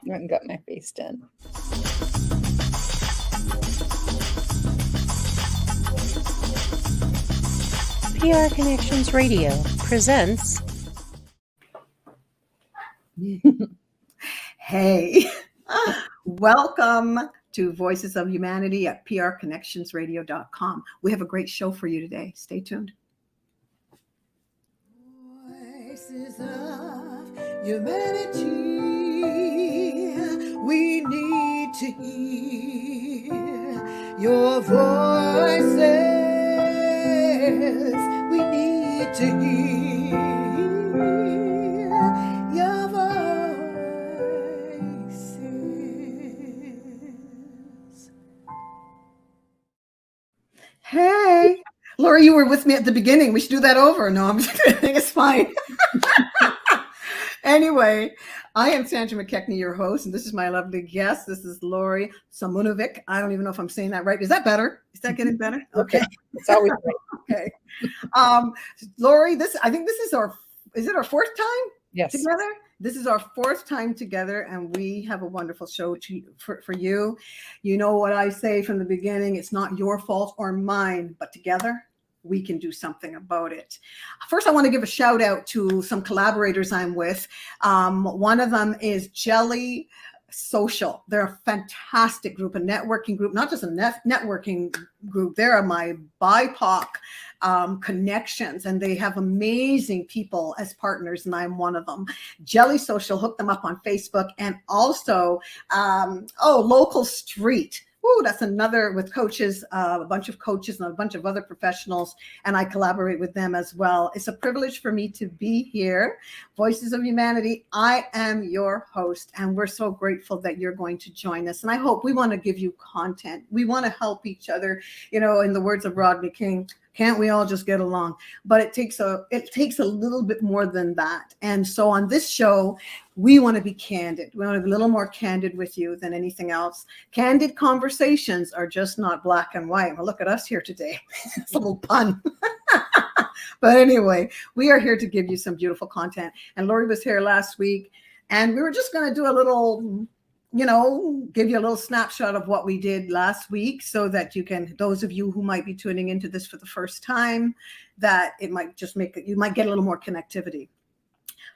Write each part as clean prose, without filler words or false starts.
went and got my face done. PR Connections Radio presents. Hey, welcome to Voices of Humanity at prconnectionsradio.com. We have a great show for you today. Stay tuned. Voices of Humanity, we need to hear your voices. We need to hear your voices. Hey, Lorrie, you were with me at the beginning. We should do that over. No, I'm just kidding. It's fine. Anyway, I am Sandra McKechnie, your host, and this is my lovely guest. This is Lorrie Simunovic. I don't even know if I'm saying that right. Is that better? Is that getting better? Okay. It's always right. Okay. Lorrie, I think this is our fourth time together? This is our fourth time together, and we have a wonderful show for you. You know what I say from the beginning, it's not your fault or mine, but together we can do something about it. First, I want to give a shout out to some collaborators I'm with. One of them is Jelly Social. They're a fantastic group, a networking group, not just a networking group. They're my BIPOC connections, and they have amazing people as partners, and I'm one of them. Jelly Social, hook them up on Facebook, and also Local Street. Ooh, that's another with coaches, a bunch of coaches and a bunch of other professionals, and I collaborate with them as well. It's a privilege for me to be here. Voices of Humanity, I am your host, and we're so grateful that you're going to join us. And I hope we want to give you content. We want to help each other. You know, in the words of Rodney King, can't we all just get along? But it takes a little bit more than that. And so on this show, we want to be candid. We want to be a little more candid with you than anything else. Candid conversations are just not black and white. Well, look at us here today. It's a little pun. But anyway, we are here to give you some beautiful content. And Lorrie was here last week, and we were just going to do a little, give you a little snapshot of what we did last week so that you can, those of you who might be tuning into this for the first time, that it might just you might get a little more connectivity.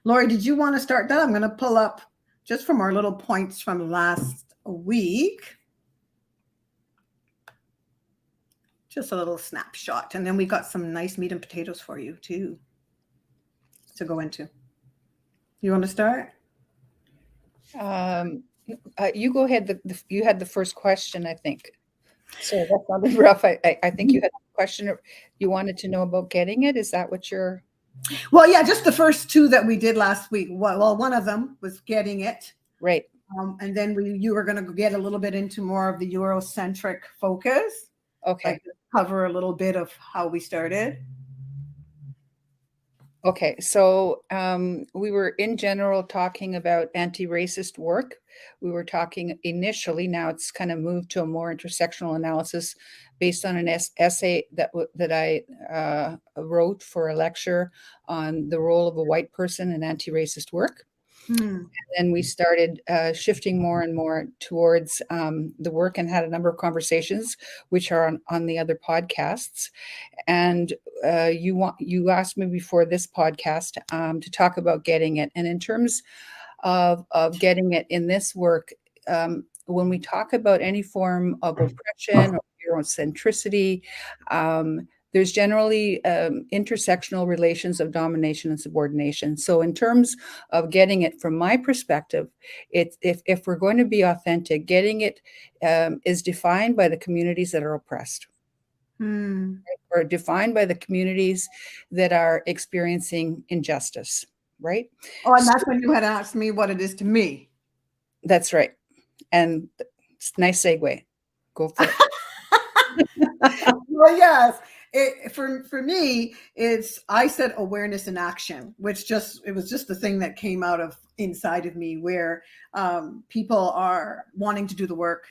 Lorrie, did you want to start that? I'm going to pull up just from our little points from last week. Just a little snapshot. And then we got some nice meat and potatoes for you too to go into. You want to start? You go ahead. You had the first question, I think. So that sounded rough. I think you had a question you wanted to know about getting it. Is that what you're... Well, yeah, just the first two that we did last week. Well, one of them was getting it. Right. And then you were going to get a little bit into more of the Eurocentric focus. Okay. Like cover a little bit of how we started. Okay. So we were in general talking about anti-racist work. We were talking initially, now it's kind of moved to a more intersectional analysis based on an essay that I wrote for a lecture on the role of a white person in anti-racist work. And then we started shifting more and more towards the work and had a number of conversations, which are on the other podcasts. And you asked me before this podcast to talk about getting it. And in terms of getting it in this work, when we talk about any form of oppression or Eurocentricity, there's generally intersectional relations of domination and subordination. So in terms of getting it from my perspective, if we're going to be authentic, getting it is defined by the communities that are oppressed. Or defined by the communities that are experiencing injustice, right? Oh, and that's when you had asked me what it is to me. That's right. And it's a nice segue. Go for it. Well, yes. For me, I said awareness and action, which it was just the thing that came out of inside of me, where people are wanting to do the work.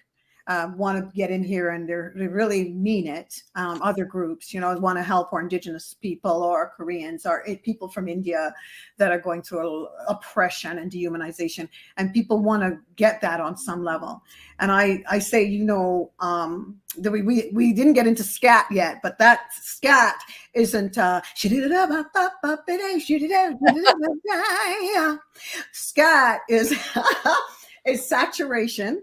want to get in here and they really mean it. Other groups, want to help, or Indigenous people or Koreans or people from India that are going through oppression and dehumanization. And people want to get that on some level. And I say, that we didn't get into scat yet, but that scat isn't scat is is saturation,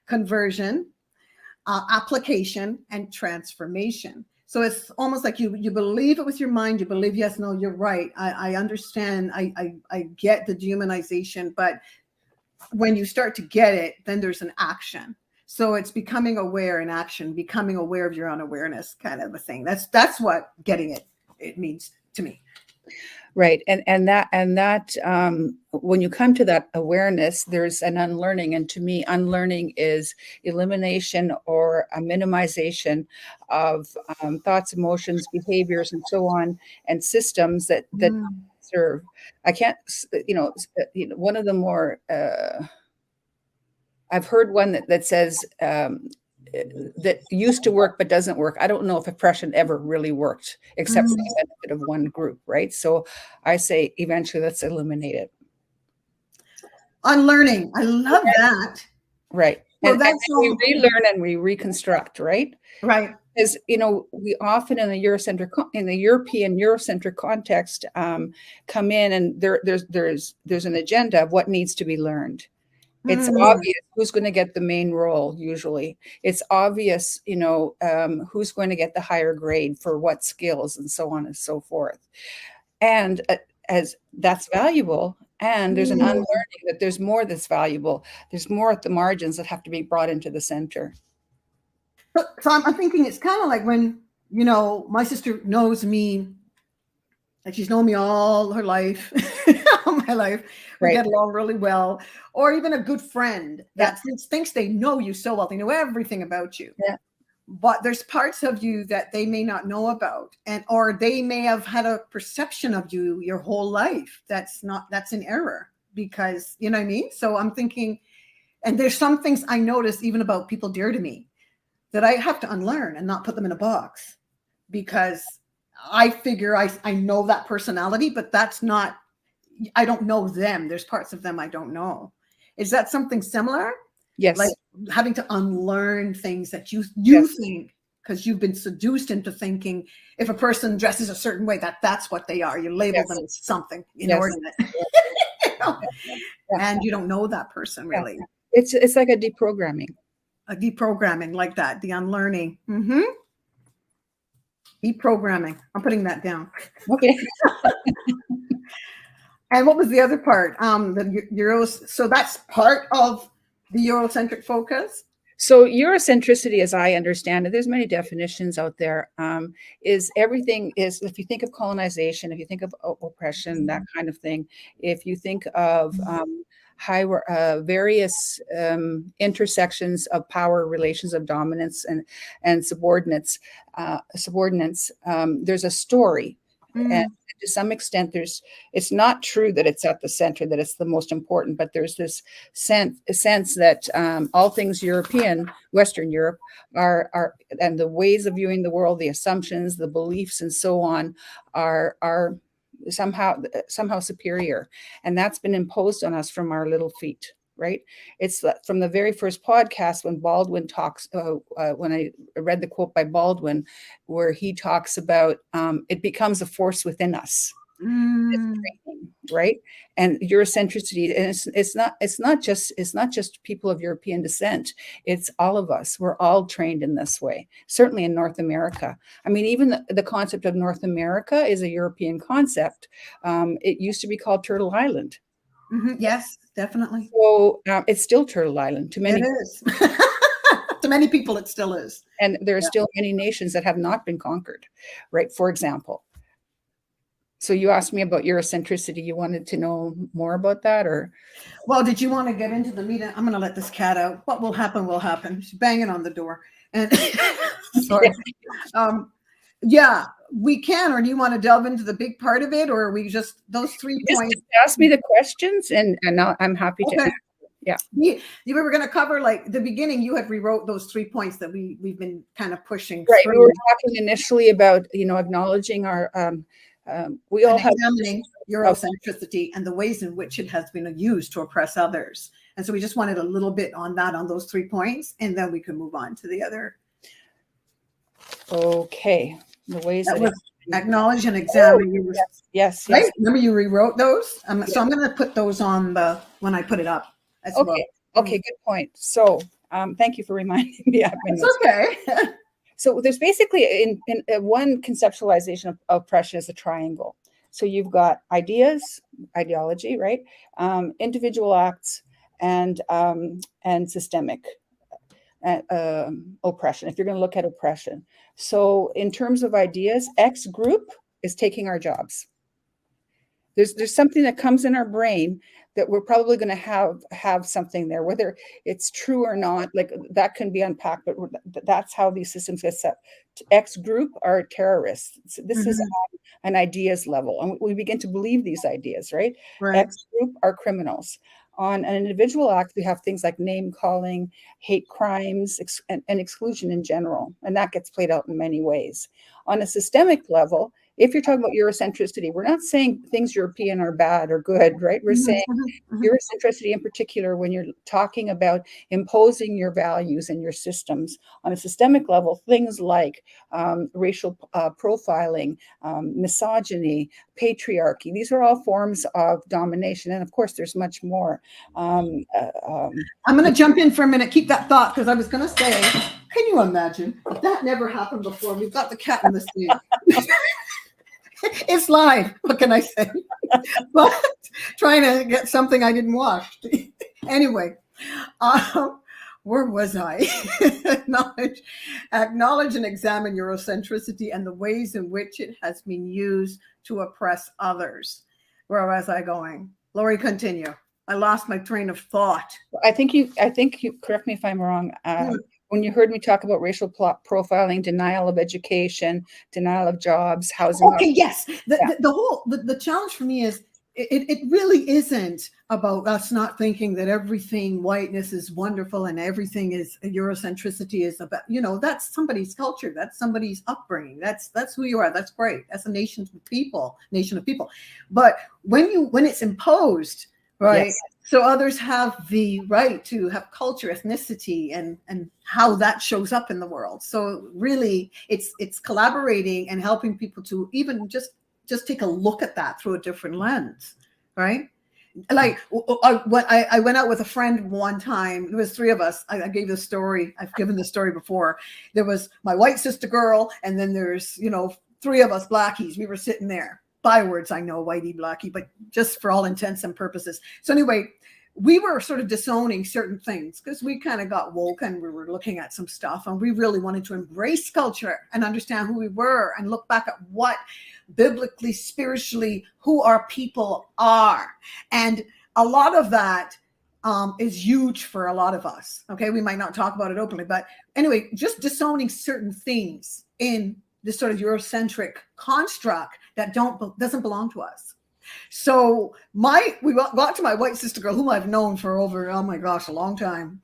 conversion, application, and transformation. So it's almost like you believe it with your mind. You believe, yes, no, you're right. I understand. I get the dehumanization, but when you start to get it, then there's an action. So it's becoming aware in action, becoming aware of your own awareness, kind of a thing. That's what getting it means to me. Right. And that when you come to that awareness, there's an unlearning. And to me, unlearning is elimination or a minimization of thoughts, emotions, behaviors, and so on, and systems that serve. I can't, one of the more, I've heard one that says, that used to work but doesn't work. I don't know if oppression ever really worked, except for the benefit of one group, right? So I say eventually let's eliminate it. Unlearning. I love that. Right. Well, and we relearn and we reconstruct, right? Right. Because we often in the European Eurocentric context come in and there's an agenda of what needs to be learned. It's obvious who's going to get the main role. Usually it's obvious, who's going to get the higher grade for what skills and so on and so forth. And as that's valuable. And there's an unlearning that there's more that's valuable. There's more at the margins that have to be brought into the center. So I'm thinking it's kind of like when, my sister knows me, like she's known me all her life, all my life. We get along really well. Or even a good friend that thinks they know you so well. They know everything about you. Yeah. But there's parts of you that they may not know about. Or they may have had a perception of you your whole life. That's an error because, you know what I mean? So I'm thinking, and there's some things I notice even about people dear to me that I have to unlearn and not put them in a box because I figure I know that personality, but I don't know them. There's parts of them I don't know. Is that something similar? Yes. Like having to unlearn things that you think because you've been seduced into thinking if a person dresses a certain way, that's what they are. You label them as something inordinate. And you don't know that person really. It's like a deprogramming. A deprogramming like that, the unlearning. Deprogramming. I'm putting that down. Okay. And what was the other part? So that's part of the Eurocentric focus. So Eurocentricity, as I understand it, there's many definitions out there. Is everything is, if you think of colonization, if you think of oppression, that kind of thing, if you think of various intersections of power relations of dominance and subordinates, there's a story. And to some extent, it's not true that it's at the center, that it's the most important, but there's this sense that all things European, Western Europe, are and the ways of viewing the world, the assumptions, the beliefs, and so on, are somehow superior, and that's been imposed on us from our little feet. Right? It's from the very first podcast when Baldwin talks, when I read the quote by Baldwin, where he talks about it becomes a force within us, right? And Eurocentricity, and it's not just people of European descent. It's all of us. We're all trained in this way. Certainly in North America. I mean, even the concept of North America is a European concept. It used to be called Turtle Island. Yes, definitely. So it's still Turtle Island to many. It is. To many people, it still is. And there are still many nations that have not been conquered, right? For example. So you asked me about Eurocentricity. You wanted to know more about that, or? Well, did you want to get into the meat? I'm going to let this cat out. What will happen will happen. She's banging on the door. And sorry. Yeah, we can, or do you want to delve into the big part of it, or are we just those 3 points? Just ask me the questions, and I'm happy to answer. Yeah. You were going to cover, like, the beginning, you had rewrote those 3 points that we've been kind of pushing Right. through. We were talking initially about, acknowledging our, we all have examining Eurocentricity and the ways in which it has been used to oppress others. And so we just wanted a little bit on that, on those 3 points, and then we can move on to the other. Okay. The ways that was acknowledge and examine. Yes. Right? Remember you rewrote those? So I'm going to put those on when I put it up as well. Okay, good point. So thank you for reminding me. It's okay. So there's basically in one conceptualization of oppression is a triangle. So you've got ideas, ideology, right? Individual acts and systemic oppression, if you're going to look at oppression. So in terms of ideas, X group is taking our jobs. There's something that comes in our brain that we're probably going to have something there, whether it's true or not, like that can be unpacked, but that's how these systems get set. X group are terrorists. This is an ideas level, and we begin to believe these ideas, right? X group are criminals. On an individual act, we have things like name calling, hate crimes, and exclusion in general, and that gets played out in many ways. On a systemic level, if you're talking about Eurocentricity, we're not saying things European are bad or good, right? We're saying Eurocentricity in particular, when you're talking about imposing your values and your systems on a systemic level, things like racial profiling, misogyny, patriarchy, these are all forms of domination. And of course, there's much more. I'm going to jump in for a minute. Keep that thought, because I was going to say, can you imagine? That never happened before. We've got the cat in the sea. It's live. What can I say? But trying to get something I didn't watch. Anyway, where was I? Acknowledge and examine Eurocentricity and the ways in which it has been used to oppress others. Where was I going? Lorrie, continue. I lost my train of thought. I think you correct me if I'm wrong. When you heard me talk about racial profiling, denial of education, denial of jobs, housing. Okay, yes. The challenge for me is it really isn't about us not thinking that everything whiteness is wonderful and everything is Eurocentricity is about, that's somebody's culture. That's somebody's upbringing. That's who you are. That's great. That's a nation of people. But when it's imposed, right? Yes. So others have the right to have culture, ethnicity, and how that shows up in the world. So really, it's collaborating and helping people to even just take a look at that through a different lens, right? Like I went out with a friend one time. There was 3 of us. I gave the story. I've given the story before. There was my white sister girl, and then there's 3 of us blackies. We were sitting there. Bywords, I know, whitey, blackie, but just for all intents and purposes. So anyway, we were sort of disowning certain things because we kind of got woke and we were looking at some stuff, and we really wanted to embrace culture and understand who we were and look back at what biblically, spiritually, who our people are. And a lot of that is huge for a lot of us. Okay, we might not talk about it openly, but anyway, just disowning certain things in this sort of Eurocentric construct that doesn't belong to us. So we got to my white sister girl, whom I've known for over, oh my gosh, a long time,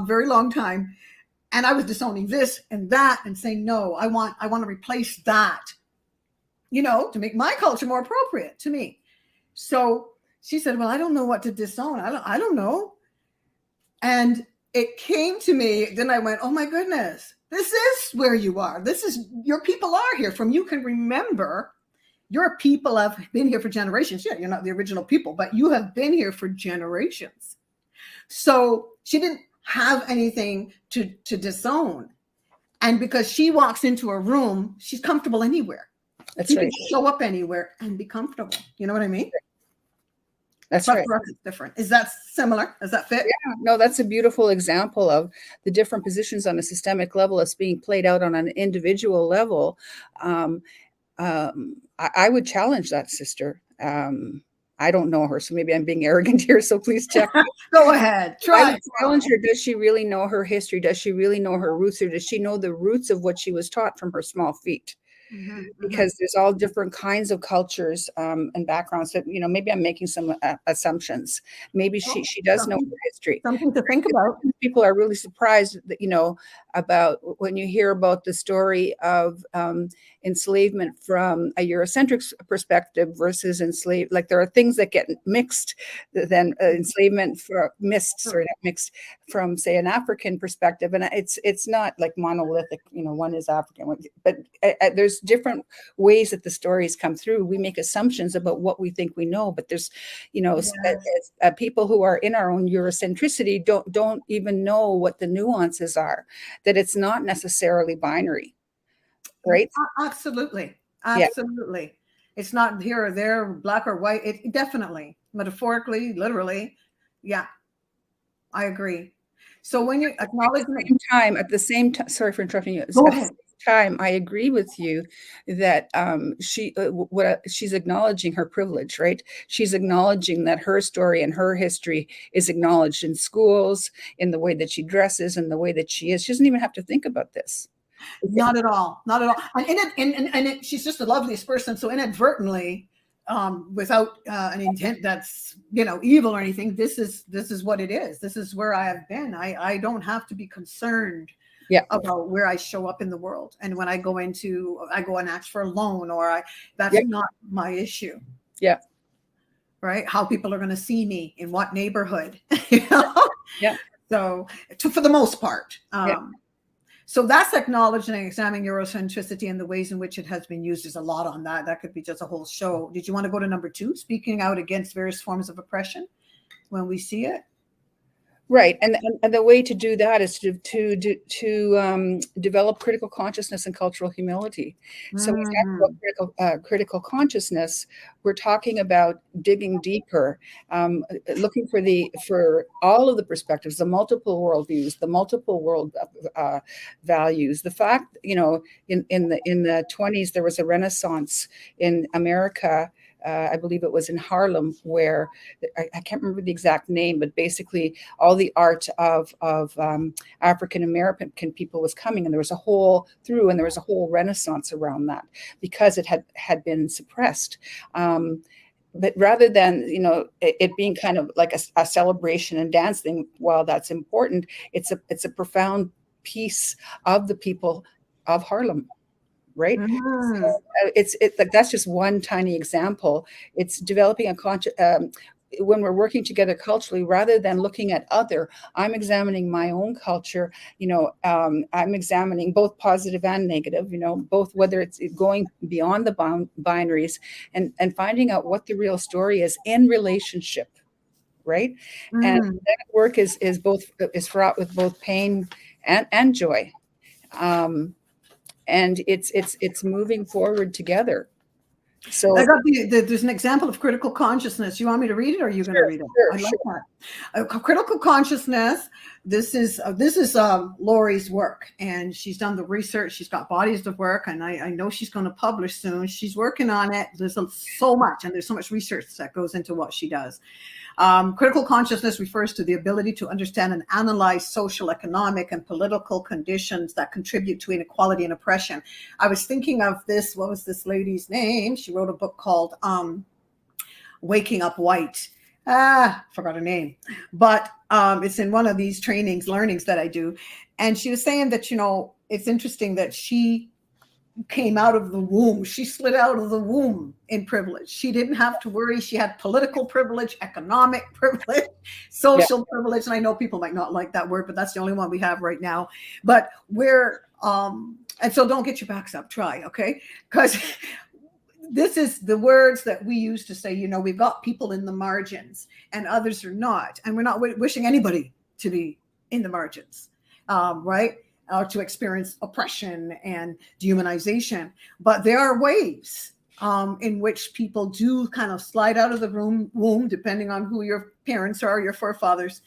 very long time. And I was disowning this and that and saying, no, I want to replace that, to make my culture more appropriate to me. So she said, well, I don't know what to disown. I don't know. And it came to me, then I went, oh my goodness, this is where you are. This is, your people are here from you can remember. Your people have been here for generations. Yeah, you're not the original people, but you have been here for generations. So she didn't have anything to disown. And because she walks into a room, she's comfortable anywhere. That's right. Can show up anywhere and be comfortable. You know what I mean? That's right. For us, it's different. Is that similar? Does that fit? Yeah, no, that's a beautiful example of the different positions on a systemic level as being played out on an individual level. I would challenge that sister. I don't know her, so maybe I'm being arrogant here, so please check. Go ahead. Try. Challenge her. Does she really know her history? Does she really know her roots, or does she know the roots of what she was taught from her small feet? because there's all different kinds of cultures and backgrounds. So, maybe I'm making some assumptions. Maybe she does know her history. Something to think about. People are really surprised that, about when you hear about the story of enslavement from a Eurocentric perspective versus like there are things that get mixed, then enslavement not mixed from, say, an African perspective. And it's not like monolithic, one is African, but there's different ways that the stories come through. We make assumptions about what we think we know, but there's, people who are in our own Eurocentricity don't even know what the nuances are, that it's not necessarily binary, right? Absolutely. Yeah. It's not here or there, black or white. It definitely, metaphorically, literally. Yeah, I agree. So when you acknowledge at the same time, sorry for interrupting you. Go ahead. Time, I agree with you that she's acknowledging her privilege, right? She's acknowledging that her story and her history is acknowledged in schools, in the way that she dresses, and the way that she is. She doesn't even have to think about this. Not at all. And she's just the loveliest person. So inadvertently, without an intent that's evil or anything, this is what it is. This is where I have been. I don't have to be concerned about where I show up in the world. And when I go and ask for a loan, that's not my issue. Yeah. Right. How people are going to see me in what neighborhood. Yeah. So for the most part. So that's acknowledging and examining Eurocentricity and the ways in which it has been used. There's a lot on that. That could be just a whole show. Did you want to go to number 2, speaking out against various forms of oppression when we see it? Right, and the way to do that is to develop critical consciousness and cultural humility. So when we talk about critical consciousness, we're talking about digging deeper, looking for all of the perspectives, the multiple worldviews, the multiple world values. The fact, in the 20s there was a Renaissance in America. I believe it was in Harlem, where I can't remember the exact name, but basically all the art of African American people was coming, and there was a whole Renaissance around that because it had been suppressed. But rather than it being kind of like a celebration and dance thing, while that's important, it's a profound piece of the people of Harlem. Right. So it's like that's just one tiny example. It's developing when we're working together culturally, rather than looking at I'm examining my own culture. I'm examining both positive and negative, both, whether it's going beyond the binaries and finding out what the real story is in relationship. Right. And that work is fraught with both pain and joy. And it's moving forward together. So I got there's an example of critical consciousness. You want me to read it, or are you going to read it? Sure, I like that. Critical consciousness. This is Lorrie's work, and she's done the research. She's got bodies of work, and I know she's going to publish soon. She's working on it. There's so much, and there's so much research that goes into what she does. Critical consciousness refers to the ability to understand and analyze social, economic, and political conditions that contribute to inequality and oppression. I was thinking of this. What was this lady's name? She wrote a book called Waking Up White. Forgot her name. But it's in one of these learnings that I do. And she was saying that, it's interesting that she came out of the womb. She slid out of the womb in privilege. She didn't have to worry. She had political privilege, economic privilege, social privilege. And I know people might not like that word, but that's the only one we have right now. But and so don't get your backs up, try, okay? Because this is the words that we use to say, we've got people in the margins and others are not. And we're not wishing anybody to be in the margins, right? Or to experience oppression and dehumanization. But there are ways in which people do kind of slide out of the womb, depending on who your parents are, your forefathers,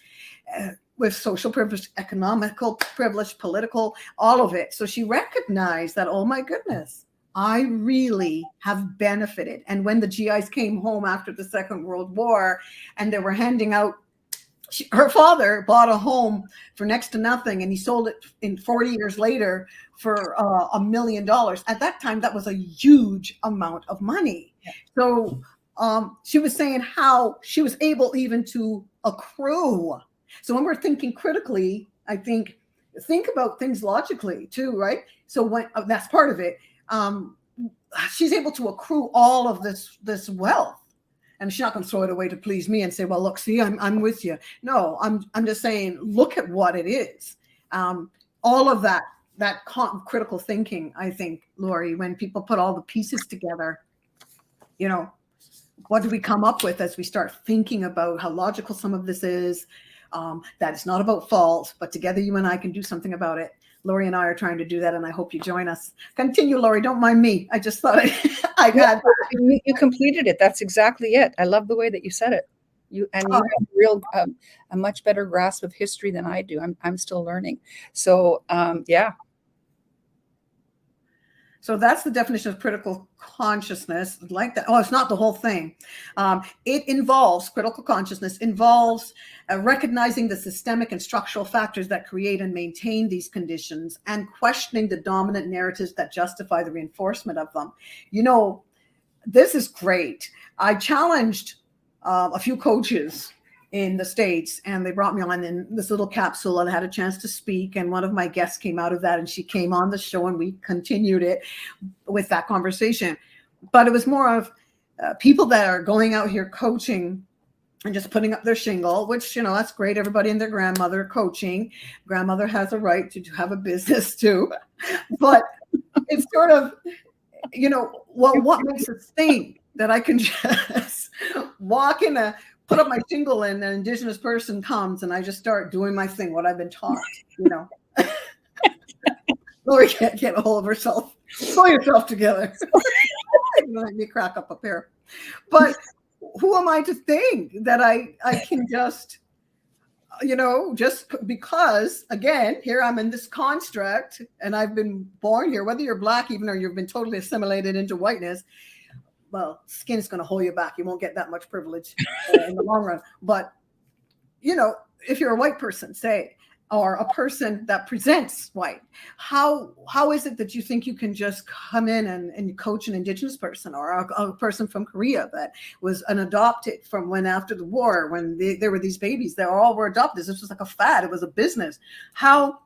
with social privilege, economical privilege, political, all of it. So she recognized that, oh my goodness, I really have benefited. And when the GIs came home after the Second World War and they were handing out her father bought a home for next to nothing, and he sold it in 40 years later for $1 million. At that time, that was a huge amount of money. Yeah. So she was saying how she was able even to accrue. So when we're thinking critically, I think about things logically too, right? So when that's part of it. She's able to accrue all of this wealth. And she's not going to throw it away to please me and say, well, look, see, I'm with you. No, I'm just saying, look at what it is. All of that critical thinking, I think, Lorrie, when people put all the pieces together, you know, what do we come up with as we start thinking about how logical some of this is, that it's not about fault, but together you and I can do something about it. Lorrie and I are trying to do that, and I hope you join us. Continue, Lorrie. Don't mind me. I just thought I had. You completed it. That's exactly it. I love the way that you said it. You have a much better grasp of history than I do. I'm still learning. So yeah. So that's the definition of critical consciousness, like that. Oh, it's not the whole thing. It involves, critical consciousness involves recognizing the systemic and structural factors that create and maintain these conditions, and questioning the dominant narratives that justify the reinforcement of them. You know, this is great. I challenged a few coaches in the States, and they brought me on in this little capsule, and I had a chance to speak, and one of my guests came out of that, and she came on the show, and we continued it with that conversation. But it was more of people that are going out here coaching and just putting up their shingle, which, you know, that's great. Everybody and their grandmother coaching. Grandmother has a right to have a business too. But it's sort of, you know, what makes us think that I can just walk in put up my shingle, and an Indigenous person comes, and I just start doing my thing, what I've been taught, you know. Lorrie can't get a hold of herself. Pull yourself together. Let me crack up here. But who am I to think that I can just, you know, just because, again, here I'm in this construct, and I've been born here, whether you're Black even, or you've been totally assimilated into whiteness, well, skin is going to hold you back. You won't get that much privilege in the long run. But, you know, if you're a white person, say, or a person that presents white, how is it that you think you can just come in and coach an Indigenous person, or a person from Korea that was an adopted from when after the war, when there were these babies that all were adopted? This was like a fad. It was a business. How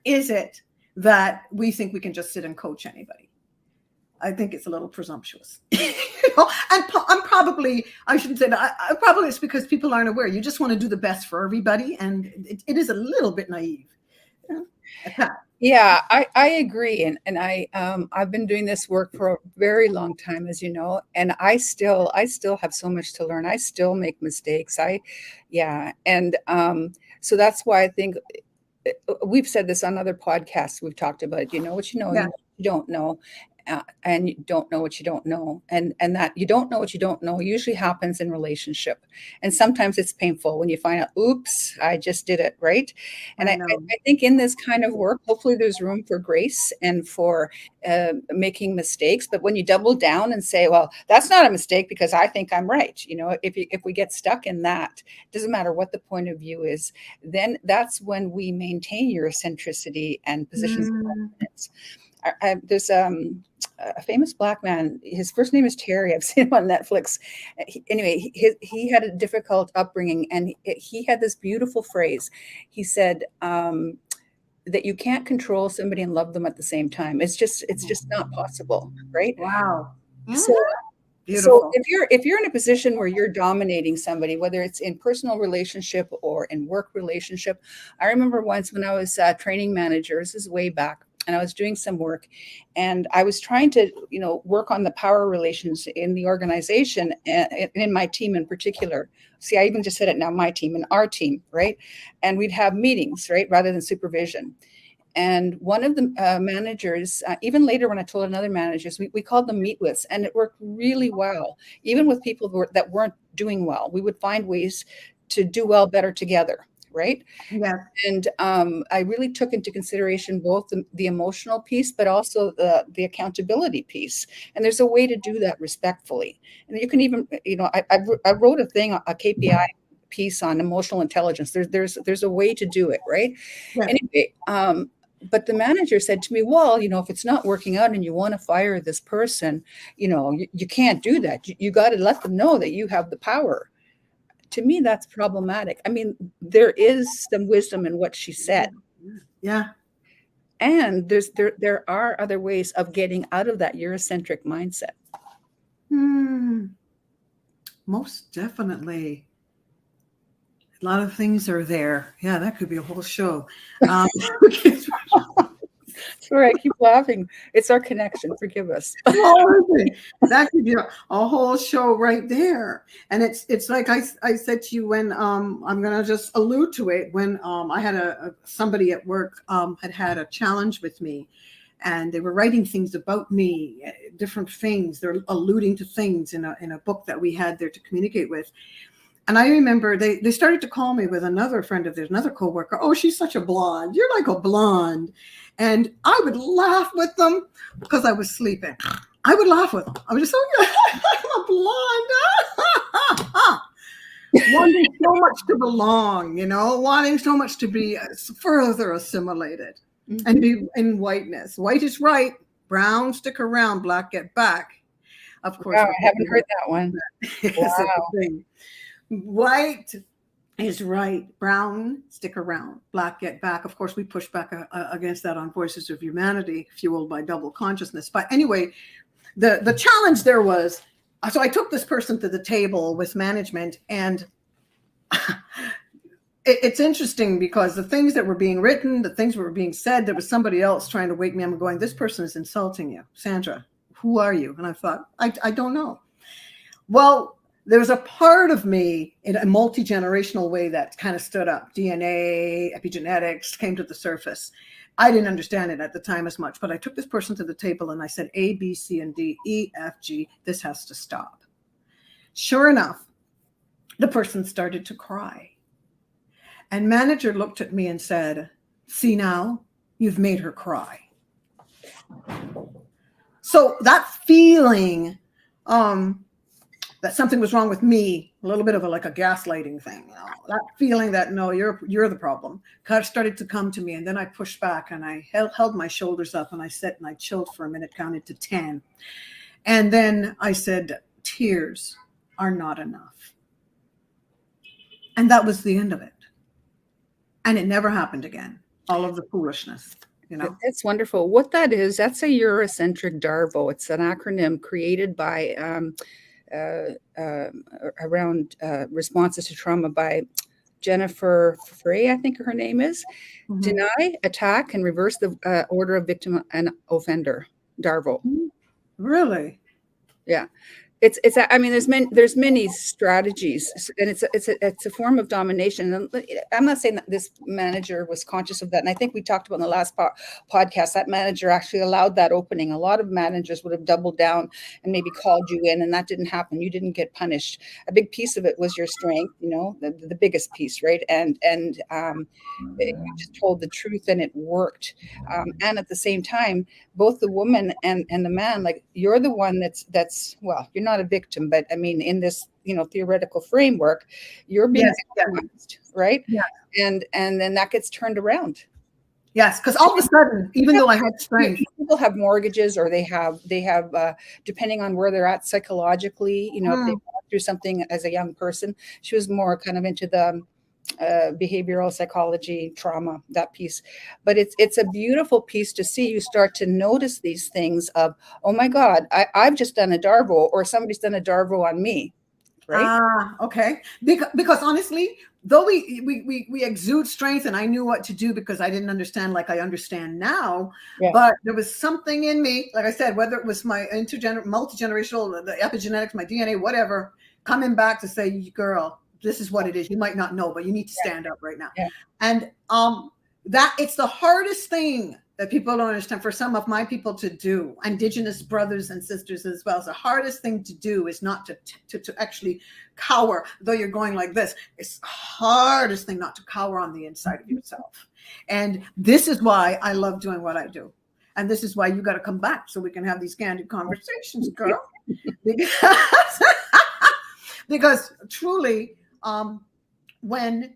is it that we think we can just sit and coach anybody? I think it's a little presumptuous. You know? And I'm probably, I shouldn't say that, I probably it's because people aren't aware. You just want to do the best for everybody, and it is a little bit naive. You know? Yeah, I agree. And I've been doing this work for a very long time, as you know, and I still have so much to learn. I still make mistakes. And so that's why I think we've said this on other podcasts. We've talked about, you know what you know, you don't know. And you don't know what you don't know, and that you don't know what you don't know usually happens in relationship, and sometimes it's painful when you find out, oops, I just did it, right? And I think in this kind of work, hopefully there's room for grace and for making mistakes. But when you double down and say, well, that's not a mistake because I think I'm right, you know, if we get stuck in that, doesn't matter what the point of view is, then that's when we maintain Eurocentricity and positions of dominance. There's a famous Black man. His first name is Terry. I've seen him on Netflix. Anyway, he had a difficult upbringing, and he had this beautiful phrase. He said that you can't control somebody and love them at the same time. It's just not possible, right? Wow. So if you're in a position where you're dominating somebody, whether it's in personal relationship or in work relationship, I remember once when I was training manager, this is way back, and I was doing some work, and I was trying to, you know, work on the power relations in the organization and in my team in particular. See, I even just said it now, my team and our team, right? And we'd have meetings, right, rather than supervision. And one of the managers, even later when I told another managers, we called them meet withs, and it worked really well. Even with people that weren't doing well, we would find ways to do well better together. Right. Yeah. And I really took into consideration both the emotional piece, but also the accountability piece. And there's a way to do that respectfully. And you can even, you know, I wrote a thing, a KPI piece on emotional intelligence. There's a way to do it, right? Yeah. Anyway, but the manager said to me, well, if it's not working out and you want to fire this person, you can't do that. You got to let them know that you have the power. To me, that's problematic. I mean, there is some wisdom in what she said. Yeah. And there are other ways of getting out of that Eurocentric mindset. Most definitely. A lot of things are there. Yeah, that could be a whole show. Sorry, I keep laughing. It's our connection. Forgive us. That could be a whole show right there. And it's like I said to you when I'm gonna just allude to it when I had somebody at work had a challenge with me, and they were writing things about me, different things. They're alluding to things in a book that we had there to communicate with. And I remember they started to call me with another friend of theirs, another coworker. Oh, she's such a blonde. You're like a blonde. And I would laugh with them because I was sleeping. I would laugh with them. I was just, I'm a blonde. Wanting so much to belong, wanting so much to be further assimilated and be in whiteness. White is right. Brown, stick around. Black, get back. Of course. Wow, I haven't heard that one. Wow. White is right. Brown, stick around. Black, get back. Of course, we push back against that on Voices of Humanity, fueled by double consciousness. But anyway, the challenge there was, so I took this person to the table with management, and it's interesting because the things that were being written, the things that were being said, there was somebody else trying to wake me up and going, this person is insulting you. Sandra, who are you? And I thought, I don't know. Well, there was a part of me in a multi-generational way that kind of stood up. DNA, epigenetics came to the surface. I didn't understand it at the time as much, but I took this person to the table and I said, A, B, C, and D, E, F, G, this has to stop. Sure enough, the person started to cry. And manager looked at me and said, see now, you've made her cry. So that feeling, that something was wrong with me, a little bit of like a gaslighting thing, that feeling that no, you're the problem, kind of started to come to me. And then I pushed back and I held my shoulders up and I sat and I chilled for a minute, counted to 10. And then I said, tears are not enough. And that was the end of it. And it never happened again. All of the foolishness. It's wonderful. What that is, that's a Eurocentric DARVO. It's an acronym created by around responses to trauma by Jennifer Frey, I think her name is. Mm-hmm. Deny, attack, and reverse the order of victim and offender. DARVO. Really? Yeah. It's I mean, there's many strategies, and it's a form of domination. And I'm not saying that this manager was conscious of that. And I think we talked about in the last podcast, that manager actually allowed that opening. A lot of managers would have doubled down and maybe called you in, and that didn't happen. You didn't get punished. A big piece of it was your strength, the biggest piece, right? And you just told the truth, and it worked. And at the same time, both the woman and the man, like, you're the one that's well, you're not a victim, but I mean, in this, theoretical framework, you're being victimized, right? Yeah. And then that gets turned around. Yes, because all of a sudden, even though I had strength, people have mortgages, or they have depending on where they're at psychologically, if they went through something as a young person. She was more kind of into the behavioral psychology, trauma, that piece. But it's a beautiful piece to see. You start to notice these things of, oh my God, I've just done a DARVO, or somebody's done a DARVO on me, right? Okay. Because honestly, though we exude strength, and I knew what to do because I didn't understand like I understand now, but there was something in me, like I said, whether it was my multi-generational, the epigenetics, my DNA, whatever, coming back to say, girl, this is what it is. You might not know, but you need to stand up right now. Yeah. And that it's the hardest thing that people don't understand for some of my people to do, Indigenous brothers and sisters as well. So the hardest thing to do is not to actually cower, though you're going like this. It's the hardest thing not to cower on the inside of yourself. And this is why I love doing what I do. And this is why you got to come back so we can have these candid conversations, girl. Because truly, when,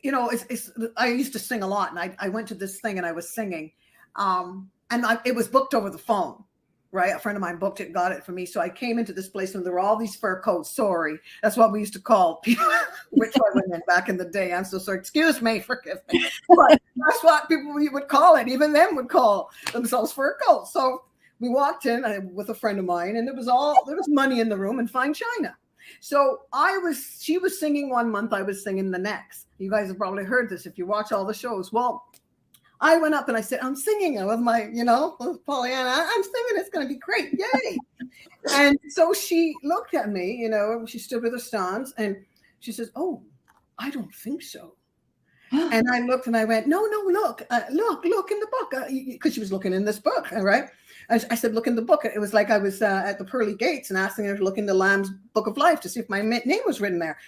I used to sing a lot, and I went to this thing and I was singing, it was booked over the phone, right? A friend of mine booked it, got it for me. So I came into this place and there were all these fur coats. Sorry. That's what we used to call people, which women back in the day. I'm so sorry. Excuse me, forgive me. But that's what people would call it. Even them would call themselves fur coats. So we walked in with a friend of mine, and there was money in the room and fine china. So she was singing one month, I was singing the next. You guys have probably heard this if you watch all the shows. Well, I went up and I said, I'm singing with my, with Pollyanna. I'm singing. It's going to be great. Yay. And so she looked at me, she stood with her stance and she says, oh, I don't think so. And I looked and I went, no, look in the book. Because she was looking in this book. All right. I said, look in the book. It was like I was at the pearly gates and asking her to look in the Lamb's Book of Life to see if my name was written there.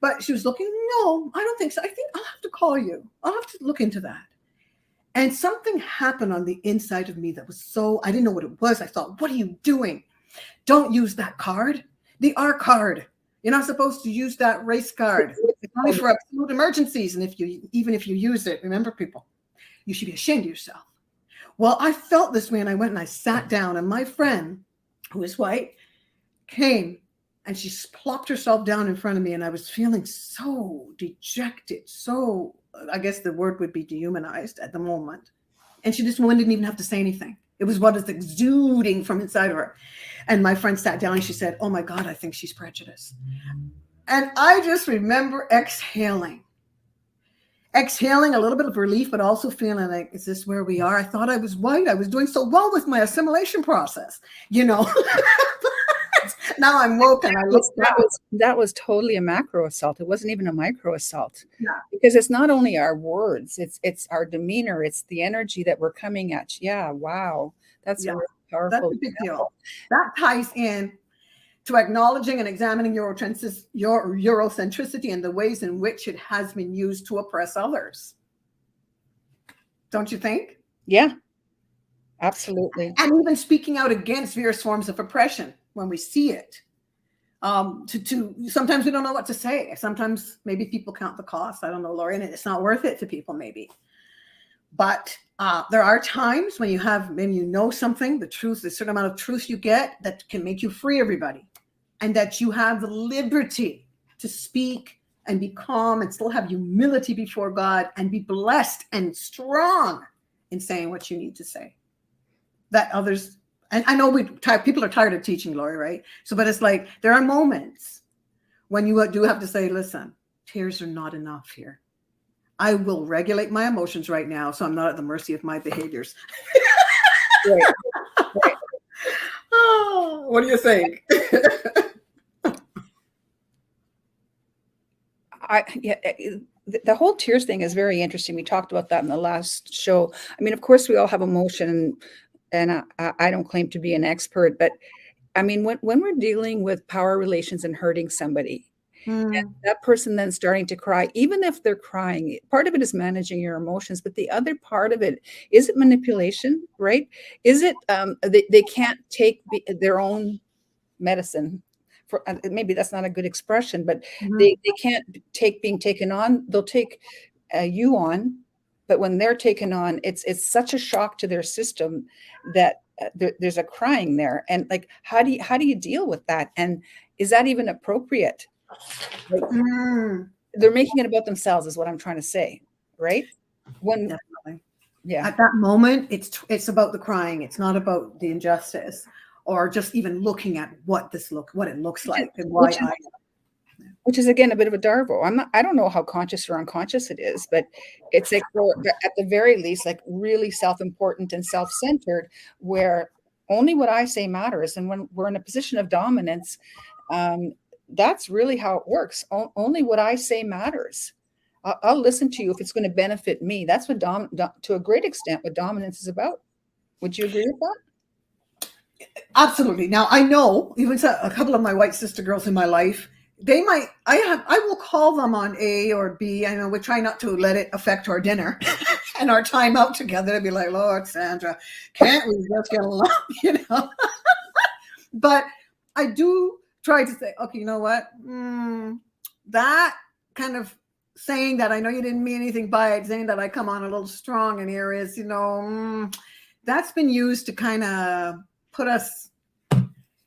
But she was looking, no, I don't think so. I think I'll have to call you. I'll have to look into that. And something happened on the inside of me that was I didn't know what it was. I thought, what are you doing? Don't use that card. The R card. You're not supposed to use that race card. It's only for absolute emergencies. And even if you use it, remember, people, you should be ashamed of yourself. Well, I felt this way, and I went and I sat down, and my friend, who is white, came and she plopped herself down in front of me, and I was feeling so dejected, so, I guess the word would be dehumanized at the moment. And she didn't even have to say anything. It was what is exuding from inside of her. And my friend sat down and she said, oh my God, I think she's prejudiced. And I just remember exhaling a little bit of relief, but also feeling like, is this where we are? I thought I was white. I was doing so well with my assimilation process, Now I'm woke and that was totally a macro assault. It wasn't even a micro assault. Yeah. Because it's not only our words, it's our demeanor, it's the energy that we're coming at. Yeah, wow. That's a really powerful. That's a big deal. That ties in to acknowledging and examining your Eurocentricity and the ways in which it has been used to oppress others. Don't you think? Yeah, absolutely. And even speaking out against various forms of oppression when we see it. Sometimes we don't know what to say. Sometimes maybe people count the cost. I don't know, Lorrie, and it's not worth it to people maybe. But there are times when you know something, the truth, the certain amount of truth you get that can make you free everybody. And that you have the liberty to speak and be calm and still have humility before God and be blessed and strong in saying what you need to say. That others, and I know people are tired of teaching, Lorrie, right? So, but it's like, there are moments when you do have to say, listen, tears are not enough here. I will regulate my emotions right now so I'm not at the mercy of my behaviors. Right. Right. Oh, what do you think? The whole tears thing is very interesting. We talked about that in the last show. I mean, of course, we all have emotion, and I don't claim to be an expert, but I mean, when we're dealing with power relations and hurting somebody, and that person then starting to cry, even if they're crying, part of it is managing your emotions, but the other part of it, is it manipulation, right? Is it they can't take their own medicine? For, maybe that's not a good expression, but they can't take being taken on. They'll take you on, but when they're taken on, it's such a shock to their system that there's a crying there. And like, how do you deal with that? And is that even appropriate? Like, they're making it about themselves, is what I'm trying to say, right? Definitely. Yeah. At that moment, it's about the crying. It's not about the injustice. Or just even looking at what it looks like, and why which is again a bit of a Darvo. I don't know how conscious or unconscious it is, but it's like at the very least, like really self-important and self-centered, where only what I say matters. And when we're in a position of dominance, that's really how it works. Only what I say matters. I'll listen to you if it's going to benefit me. That's what to a great extent what dominance is about. Would you agree with that? Absolutely. Now I know even a couple of my white sister girls in my life, I will call them on A or B. I know we try not to let it affect our dinner and our time out together. They'd be like, Lord, Sandra, can't we just get along? But I do try to say, okay, you know what? That kind of saying that I know you didn't mean anything by it, saying that I come on a little strong in areas, that's been used to kind of put us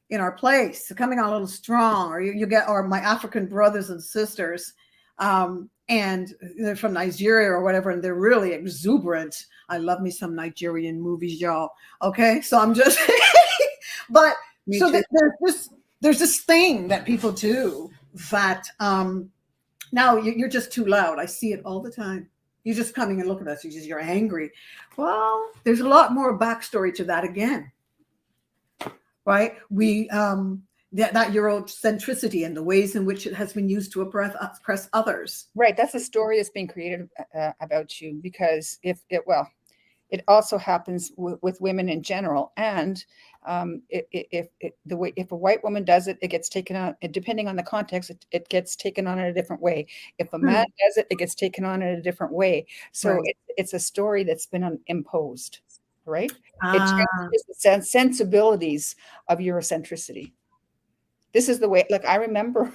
in our place, coming on a little strong, or you get, or my African brothers and sisters, and they're from Nigeria or whatever, and they're really exuberant. I love me some Nigerian movies, y'all. Okay, so I'm just, but Me so too. there's this thing that people do that now you're just too loud. I see it all the time. You're just coming and looking at us. You're angry. Well, there's a lot more backstory to that again. Right? We that Eurocentricity and the ways in which it has been used to oppress others. Right. That's a story that's being created about you, because it also happens with women in general. And if a white woman does it, it gets taken on, depending on the context, it gets taken on in a different way. If a man does it, it gets taken on in a different way. So it's a story that's been imposed, right? It changes the sensibilities of Eurocentricity. This is the way, like, I remember,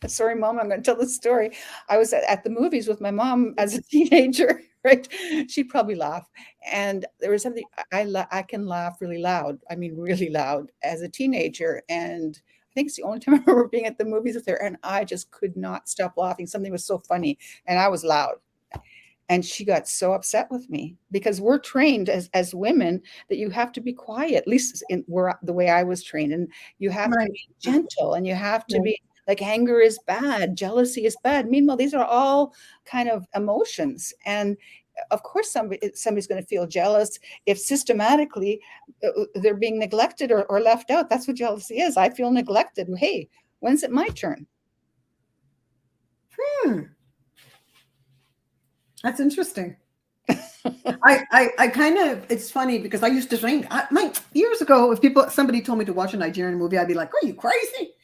sorry, Mom, I'm going to tell the story. I was at the movies with my mom as a teenager, right? She'd probably laugh. And there was something, I can laugh really loud. I mean, really loud as a teenager. And I think it's the only time I remember being at the movies with her. And I just could not stop laughing. Something was so funny. And I was loud. And she got so upset with me, because we're trained as women that you have to be quiet, at least the way I was trained. And you have to be gentle, and you have to be like, anger is bad, jealousy is bad. Meanwhile, these are all kind of emotions. And of course, somebody's going to feel jealous if systematically they're being neglected or left out. That's what jealousy is. I feel neglected. Hey, when's it my turn? That's interesting. I kind of, it's funny because I used to think, years ago, if somebody told me to watch a Nigerian movie, I'd be like, are you crazy?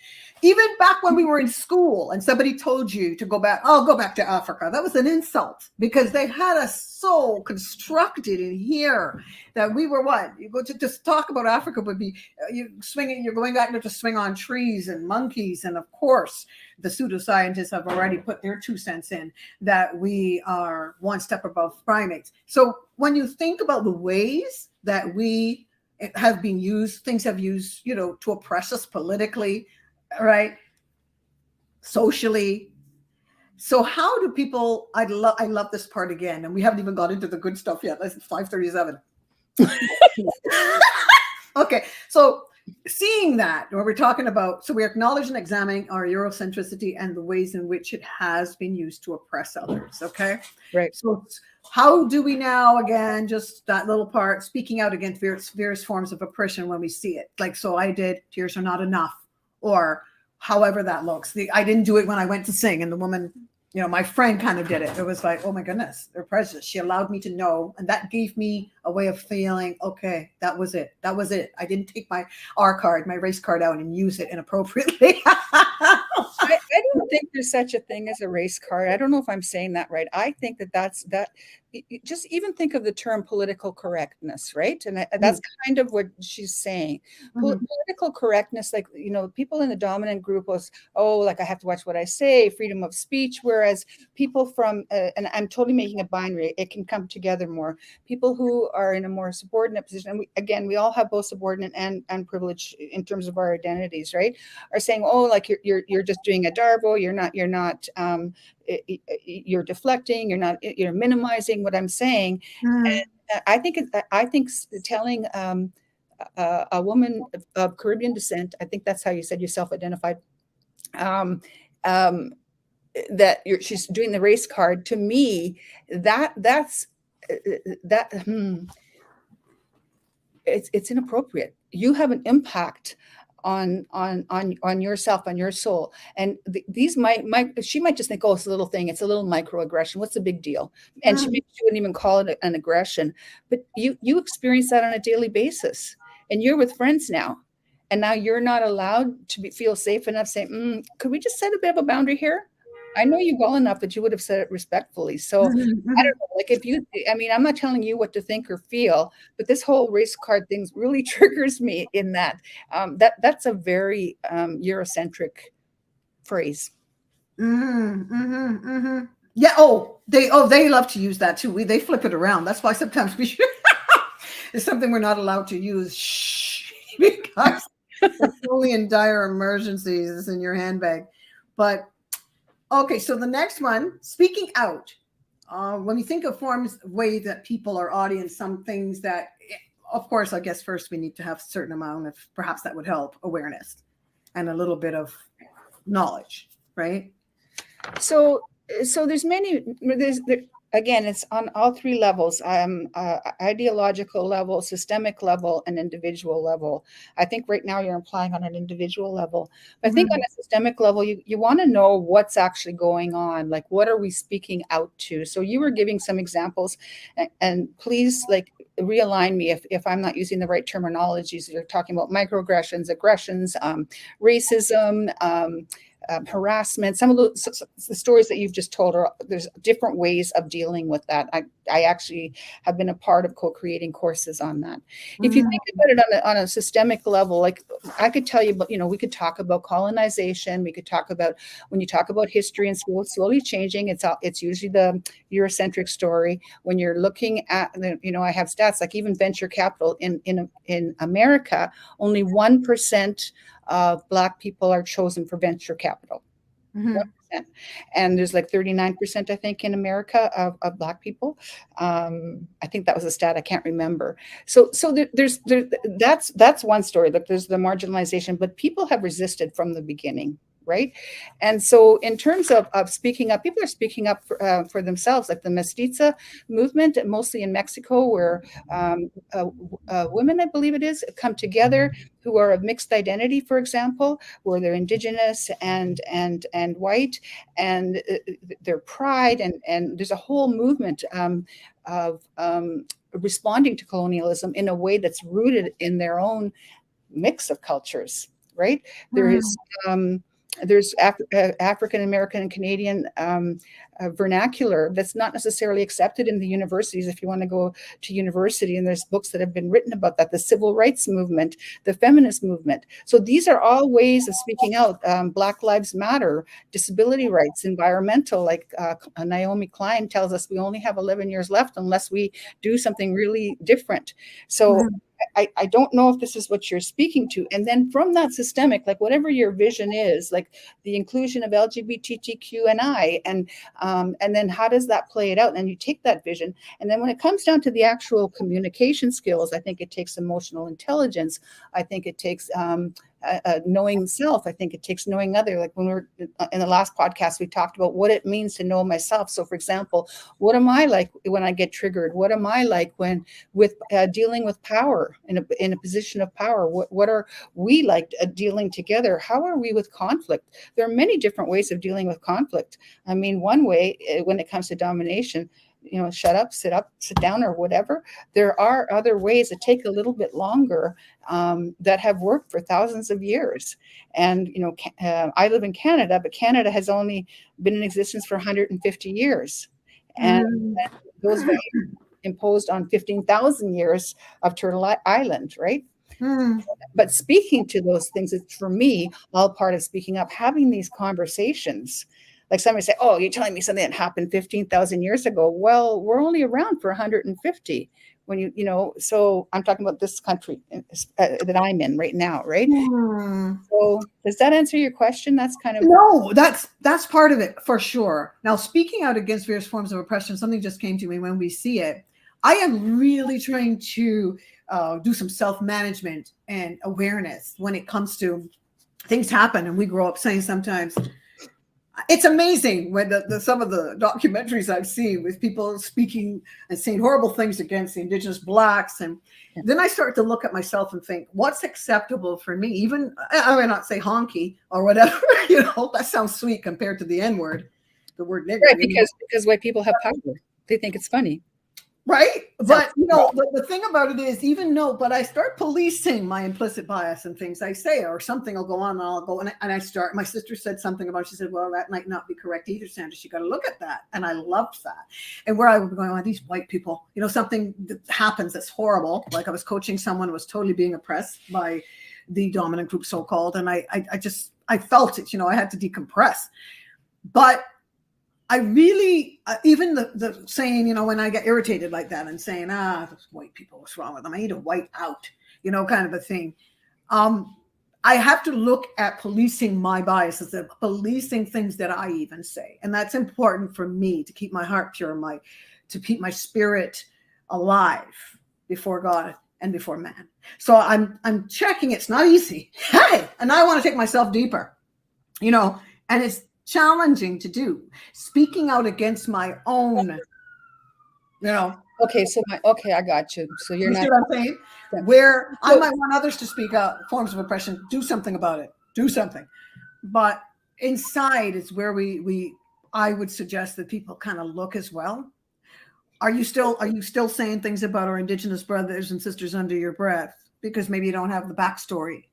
Even back when we were in school and somebody told you to go back to Africa, that was an insult, because they had us so constructed in here that we were you go to just talk about Africa would be you're going back there to swing on trees and monkeys. And of course, the pseudoscientists have already put their 2 cents in that we are one step above primates. So when you think about the ways that we have been used, things have used, to oppress us politically, right, socially. So how do people, I love this part again, and we haven't even got into the good stuff yet. It's 5:37. Okay, so seeing that, where we're talking about, so we acknowledge and examine our Eurocentricity and the ways in which it has been used to oppress others. Okay, right. So how do we now, again, just that little part, speaking out against various forms of oppression when we see it? Like, so I did Tears Are Not Enough, or however that looks. I didn't do it when I went to sing, and the woman, my friend kind of did it. It was like, oh my goodness, they're prejudiced. She allowed me to know, and that gave me a way of feeling, okay, that was it. I didn't take my race card out and use it inappropriately. I don't think there's such a thing as a race card. I don't know if I'm saying that right. I think that just even think of the term political correctness, right? And that's kind of what she's saying. Political correctness, like, people in the dominant group was, like, I have to watch what I say, freedom of speech. Whereas people from, and I'm totally making a binary, it can come together more. People who are in a more subordinate position, and we all have both subordinate and privilege in terms of our identities, right? Are saying, like, you're just doing a darbo, you're deflecting, you're minimizing what I'm saying. And I think telling a woman of Caribbean descent, I think that's how you said you self-identified, that she's doing the race card. To me, it's inappropriate. You have an impact on yourself, on your soul. And these she might just think, it's a little thing. It's a little microaggression. What's the big deal? And she wouldn't even call it an aggression, but you experience that on a daily basis, and you're with friends now. And now you're not allowed to feel safe enough saying, could we just set a bit of a boundary here? I know you well enough that you would have said it respectfully. So I don't know, like, I'm not telling you what to think or feel, but this whole race card thing really triggers me in that. That's a very Eurocentric phrase. Yeah. They love to use that too. They flip it around. That's why sometimes we should. It's something we're not allowed to use. Shh, because it's only in dire emergencies. It's in your handbag. But okay, so the next one, speaking out. When you think of forms, way that people are audience, some things that, of course, I guess first we need to have a certain amount of, perhaps that would help, awareness and a little bit of knowledge, right? So there's again, it's on all three levels, ideological level, systemic level, and individual level. I think right now you're implying on an individual level. But I think on a systemic level, you want to know what's actually going on. Like, what are we speaking out to? So you were giving some examples, and please, like, realign me if I'm not using the right terminologies. You're talking about microaggressions, aggressions, racism, harassment. Some of the stories that you've just told there's different ways of dealing with that. I actually have been a part of co-creating courses on that. If you think about it on a systemic level, like I could tell you, but we could talk about colonization. We could talk about, when you talk about history and school slowly changing, it's usually the Eurocentric story. When you're looking at, I have stats like even venture capital in America, only 1% of Black people are chosen for venture capital. 1%. And there's like 39%, I think, in America of Black people. I think that was a stat. I can't remember. So that's one story. Like, there's the marginalization, but people have resisted from the beginning. Right. And so in terms of speaking up, people are speaking up for themselves, like the Mestiza movement, mostly in Mexico, where women, I believe it is, come together who are of mixed identity, for example, where they're indigenous and white, and their pride. And there's a whole movement of responding to colonialism in a way that's rooted in their own mix of cultures. Right. There's African American and Canadian vernacular that's not necessarily accepted in the universities. If you want to go to university, and there's books that have been written about that, the civil rights movement, the feminist movement. So these are all ways of speaking out. Black Lives Matter, disability rights, environmental, like Naomi Klein tells us, we only have 11 years left unless we do something really different. So I don't know if this is what you're speaking to. And then from that systemic, like whatever your vision is, like the inclusion of LGBTQI, and then how does that play it out? And you take that vision. And then when it comes down to the actual communication skills, I think it takes emotional intelligence. I think it takes knowing self. I think it takes knowing other. Like when we're in the last podcast, we talked about what it means to know myself. So for example, what am I like when I get triggered? What am I like when with dealing with power in a position of power? What are we like dealing together? How are we with conflict? There are many different ways of dealing with conflict. I mean, one way when it comes to domination, shut up, sit down, or whatever. There are other ways that take a little bit longer that have worked for thousands of years. And, I live in Canada, but Canada has only been in existence for 150 years. And those values imposed on 15,000 years of Turtle Island, right? But speaking to those things, it's for me all part of speaking up, having these conversations. Like somebody say, oh, you're telling me something that happened 15,000 years ago. Well, we're only around for 150 when so I'm talking about this country that I'm in right now, right? So does that answer your question? That's kind of. No, that's part of it for sure. Now, speaking out against various forms of oppression, something just came to me when we see it. I am really trying to do some self-management and awareness when it comes to things happen. And we grow up saying sometimes, it's amazing when some of the documentaries I've seen with people speaking and saying horrible things against the Indigenous Blacks. And then I start to look at myself and think, what's acceptable for me? Even, I may not say honky or whatever, that sounds sweet compared to the N-word, the word nigger. Right, because white people have power. They think it's funny. Right. But, the thing about it is, but I start policing my implicit bias and things I say, or something will go on and I'll go and I start. My sister said something about, she said, well, that might not be correct either, Sandra. You got to look at that. And I loved that. And where I would be going, these white people, something that happens that's horrible. Like I was coaching someone who was totally being oppressed by the dominant group, so-called. And I felt it, I had to decompress. But I really, even the saying, when I get irritated like that and saying, those white people, what's wrong with them? I need to white out, kind of a thing. I have to look at policing my biases, policing things that I even say. And that's important for me to keep my heart pure, to keep my spirit alive before God and before man. So I'm checking. It's not easy. Hey, and I want to take myself deeper, and it's challenging to do. Speaking out against my own, Okay, I got you. So you're not. See what I'm saying? Where I might want others to speak out, forms of oppression, do something about it. Do something. But inside is where I would suggest that people kind of look as well. Are you still saying things about our Indigenous brothers and sisters under your breath because maybe you don't have the backstory,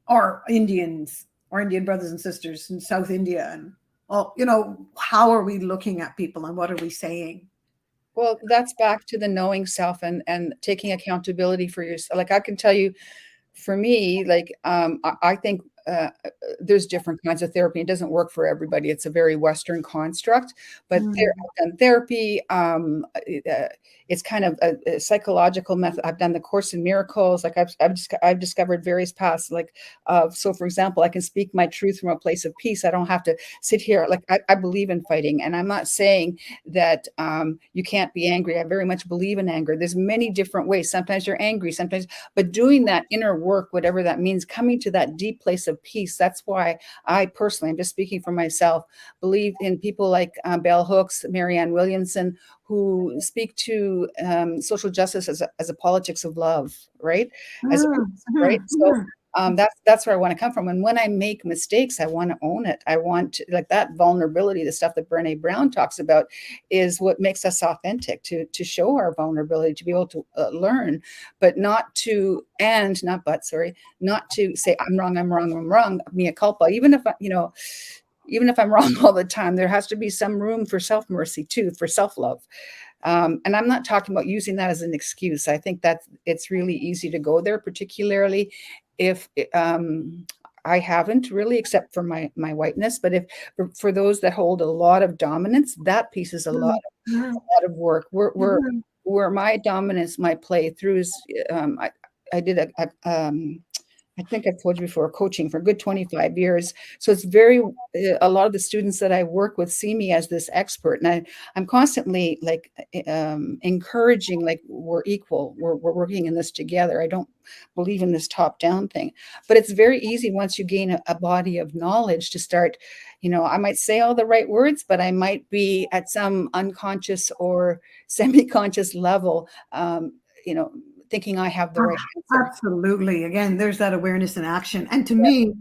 or Indians or Indian brothers and sisters in South India, and how are we looking at people and what are we saying? Well, that's back to the knowing self and taking accountability for yourself. Like I can tell you, for me, like I think there's different kinds of therapy. It doesn't work for everybody. It's a very Western construct, but I've done therapy. It's kind of a psychological method. I've done the Course in Miracles. Like I've discovered various paths. Like so, for example, I can speak my truth from a place of peace. I don't have to sit here. Like I believe in fighting, and I'm not saying that you can't be angry. I very much believe in anger. There's many different ways. Sometimes you're angry. Sometimes, but doing that inner work, whatever that means, coming to that deep place of peace. That's why I personally, I'm just speaking for myself, believe in people like Bell Hooks, Marianne Williamson, who speak to social justice as a politics of love, right? Right. So that's where I want to come from. And when I make mistakes, I want to own it. I want to, like that vulnerability, the stuff that Brené Brown talks about, is what makes us authentic, to show our vulnerability, to be able to learn, but not to say I'm wrong, mea culpa. Even if I'm wrong all the time, there has to be some room for self-mercy too, for self-love. And I'm not talking about using that as an excuse. I think that it's really easy to go there, particularly if I haven't really, except for my whiteness. But if for those that hold a lot of dominance, that piece is a lot of work. Where my dominance might play through is I did I think I've told you before, coaching for a good 25 years. So it's a lot of the students that I work with see me as this expert. And I'm constantly like encouraging, like we're equal, we're working in this together. I don't believe in this top-down thing. But it's very easy once you gain a body of knowledge to start, I might say all the right words, but I might be at some unconscious or semi-conscious level, thinking I have the right answer. Absolutely. Again, there's that awareness in action. And to me,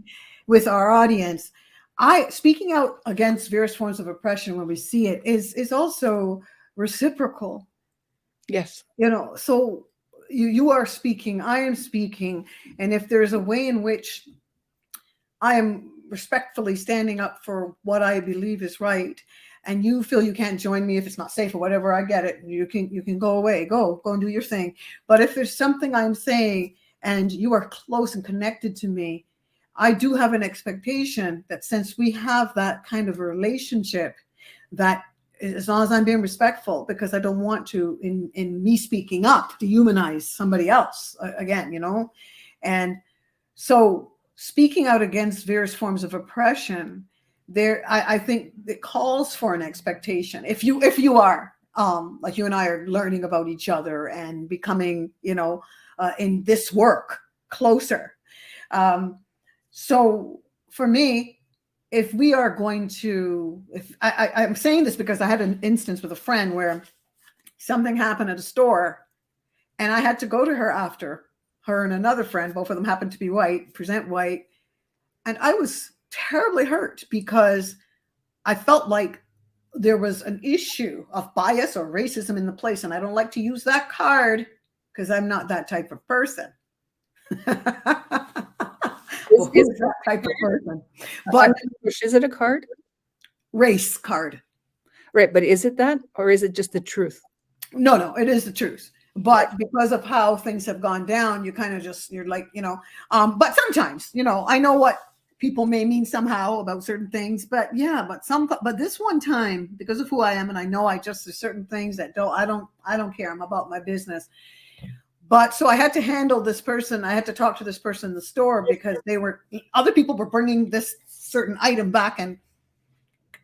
with our audience, speaking out against various forms of oppression when we see it is also reciprocal. Yes. So you are speaking, I am speaking. And if there's a way in which I am respectfully standing up for what I believe is right, and you feel you can't join me if it's not safe or whatever, I get it. You can go away, go and do your thing. But if there's something I'm saying and you are close and connected to me, I do have an expectation that since we have that kind of a relationship, that as long as I'm being respectful, because I don't want to, in me speaking up, dehumanize somebody else again, And so speaking out against various forms of oppression, I think it calls for an expectation. If you are like you and I are learning about each other and becoming, in this work closer. So for me, if we are going to, I'm saying this because I had an instance with a friend where something happened at a store, and I had to go to her after. Her and another friend, both of them happened to be white, present white, and I was terribly hurt because I felt like there was an issue of bias or racism in the place. And I don't like to use that card because I'm not that type of person. Who's that type of person? But is it a card? Race card. Right. But is it that, or is it just the truth? No, it is the truth. But because of how things have gone down, you kind of you're like, but sometimes, I know what people may mean somehow about certain things, but this one time, because of who I am, and I know there's certain things that I don't care. I'm about my business. But so I had to handle this person. I had to talk to this person in the store because other people were bringing this certain item back, and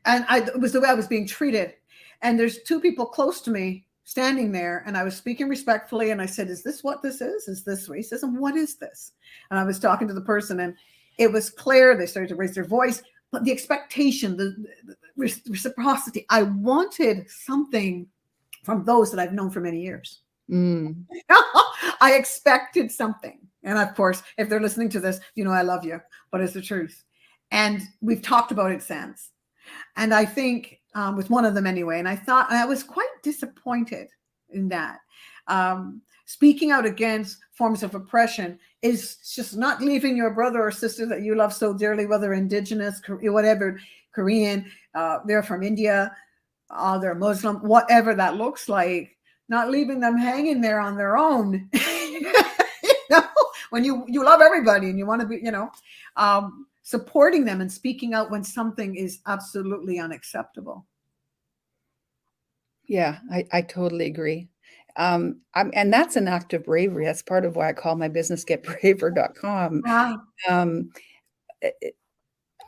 it was the way I was being treated. And there's two people close to me standing there, and I was speaking respectfully, and I said, "Is this what this is? Is this racism? What is this?" And I was talking to the person, and it was clear. They started to raise their voice, but the expectation, the reciprocity, I wanted something from those that I've known for many years. I expected something. And of course, if they're listening to this, I love you, but it's the truth. And we've talked about it since. And I think with one of them anyway, and I was quite disappointed in that. Speaking out against forms of oppression is just not leaving your brother or sister that you love so dearly, whether Indigenous, whatever, Korean, they're from India, they're Muslim, whatever that looks like, not leaving them hanging there on their own. When you love everybody and you want to be, supporting them and speaking out when something is absolutely unacceptable. Yeah, I totally agree. And that's an act of bravery. That's part of why I call my business getbraver.com.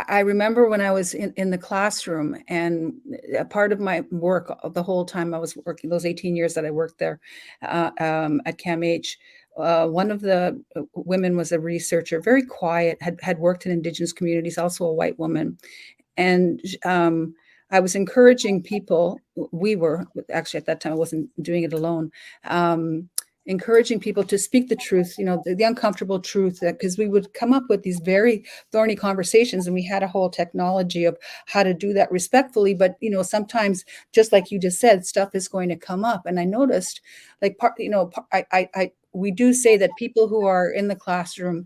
I remember when I was in the classroom, and a part of my work the whole time I was working, those 18 years that I worked there at CAMH, one of the women was a researcher, very quiet, had worked in Indigenous communities, also a white woman. And I was encouraging people, we were, actually at that time I wasn't doing it alone, encouraging people to speak the truth, the uncomfortable truth, because we would come up with these very thorny conversations, and we had a whole technology of how to do that respectfully. But, sometimes, just like you just said, stuff is going to come up. And I noticed, we do say that people who are in the classroom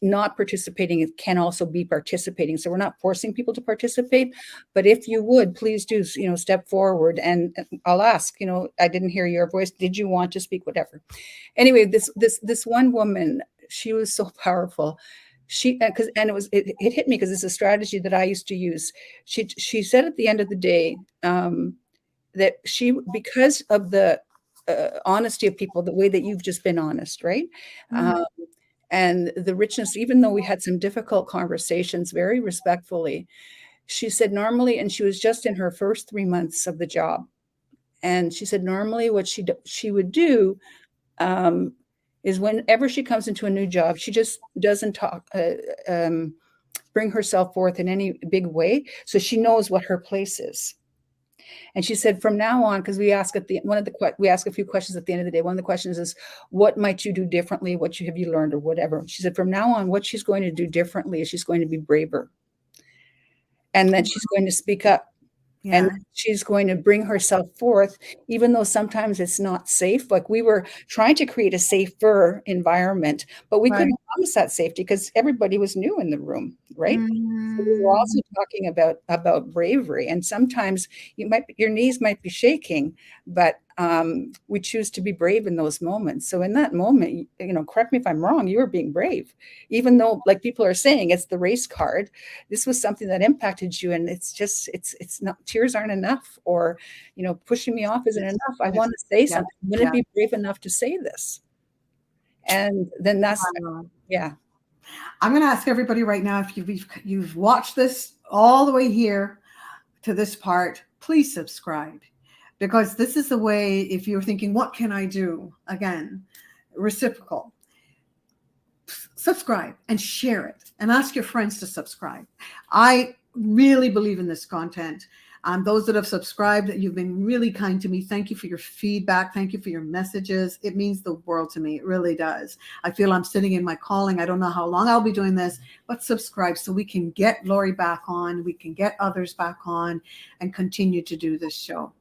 not participating can also be participating. So we're not forcing people to participate, but if you would, please do, step forward, and I'll ask, I didn't hear your voice. Did you want to speak? Whatever. Anyway, this one woman, she was so powerful. It hit me because it's a strategy that I used to use. She said at the end of the day, that because of the honesty of people, the way that you've just been honest, right? And the richness, even though we had some difficult conversations, very respectfully, she said normally, and she was just in her first 3 months of the job, and she said normally what she would do is whenever she comes into a new job, she just doesn't bring herself forth in any big way, so she knows what her place is. And she said, from now on, because we ask we ask a few questions at the end of the day. One of the questions is, what might you do differently? What have you learned, or whatever? She said, from now on, what she's going to do differently is she's going to be braver. And then she's going to speak up. Yeah. And she's going to bring herself forth, even though sometimes it's not safe. Like, we were trying to create a safer environment, but we couldn't promise that safety because everybody was new in the room, right? So we were also talking about bravery, and sometimes your knees might be shaking, but we choose to be brave in those moments. So in that moment, correct me if I'm wrong, you were being brave, even though, like people are saying, it's the race card. This was something that impacted you, and it's not, tears aren't enough, or pushing me off isn't enough. I want to say something. I'm going to be brave enough to say this, and then that's I'm going to ask everybody right now, if you've watched this all the way here to this part, please subscribe. Because this is the way, if you're thinking, what can I do? Again, reciprocal. Subscribe and share it, and ask your friends to subscribe. I really believe in this content. Those that have subscribed, you've been really kind to me. Thank you for your feedback. Thank you for your messages. It means the world to me. It really does. I feel I'm sitting in my calling. I don't know how long I'll be doing this, but subscribe so we can get Lorrie back on. We can get others back on and continue to do this show.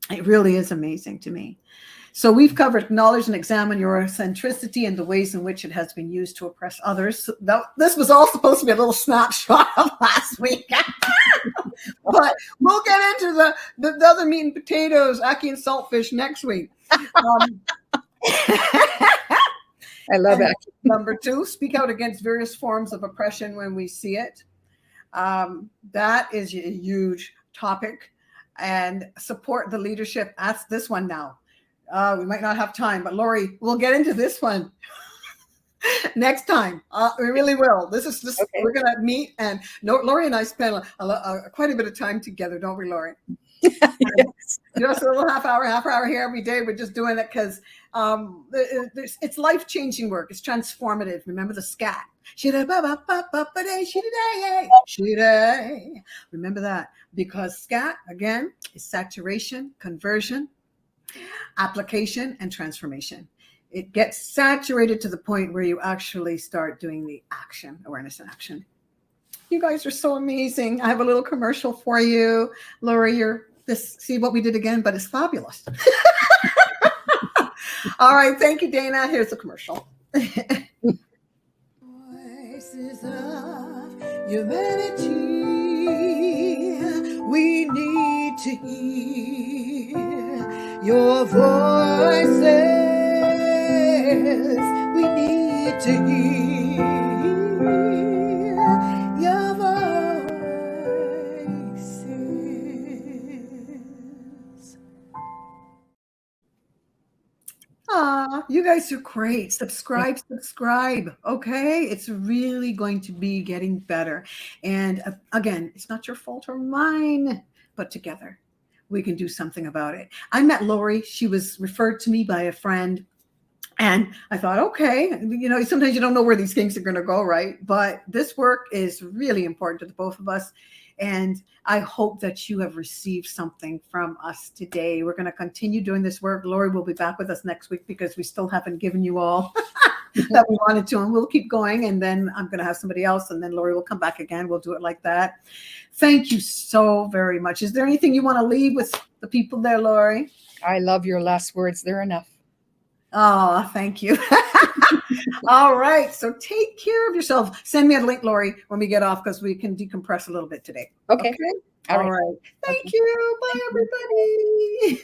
It really is amazing to me. So we've covered acknowledge and examine your eccentricity and the ways in which it has been used to oppress others. This was all supposed to be a little snapshot of last week. But we'll get into the other meat and potatoes, ackee and saltfish, next week. I love it. Number 2, speak out against various forms of oppression when we see it. That is a huge topic. And support the leadership. That's this one now. We might not have time, but Lorrie, we'll get into this one next time. We really will. Okay. We're going to meet, and Lorrie and I spend quite a bit of time together, don't we, Lorrie? Yes. Just a little half hour here every day. We're just doing it because it's life-changing work. It's transformative. Remember the scat. Remember that, because scat, again, is saturation, conversion, application, and transformation. It gets saturated to the point where you actually start doing the action, awareness and action. You guys are so amazing. I have a little commercial for you. Lorrie, see what we did again, but it's fabulous. All right. Thank you, Dana. Here's the commercial. Voices of humanity, we need to hear your voices. We need to hear your voices. You guys are great. Subscribe. Okay. It's really going to be getting better. And again, it's not your fault or mine, but together we can do something about it. I met Lorrie. She was referred to me by a friend. And I thought, okay, sometimes you don't know where these things are going to go, right? But this work is really important to the both of us. And I hope that you have received something from us today. We're going to continue doing this work. Lorrie will be back with us next week because we still haven't given you all that we wanted to. And we'll keep going. And then I'm going to have somebody else. And then Lorrie will come back again. We'll do it like that. Thank you so very much. Is there anything you want to leave with the people there, Lorrie? I love your last words. They're enough. Oh, thank you. All right. So take care of yourself. Send me a link, Lorrie, when we get off, because we can decompress a little bit today. Okay. All right. Thank you. Bye, everybody.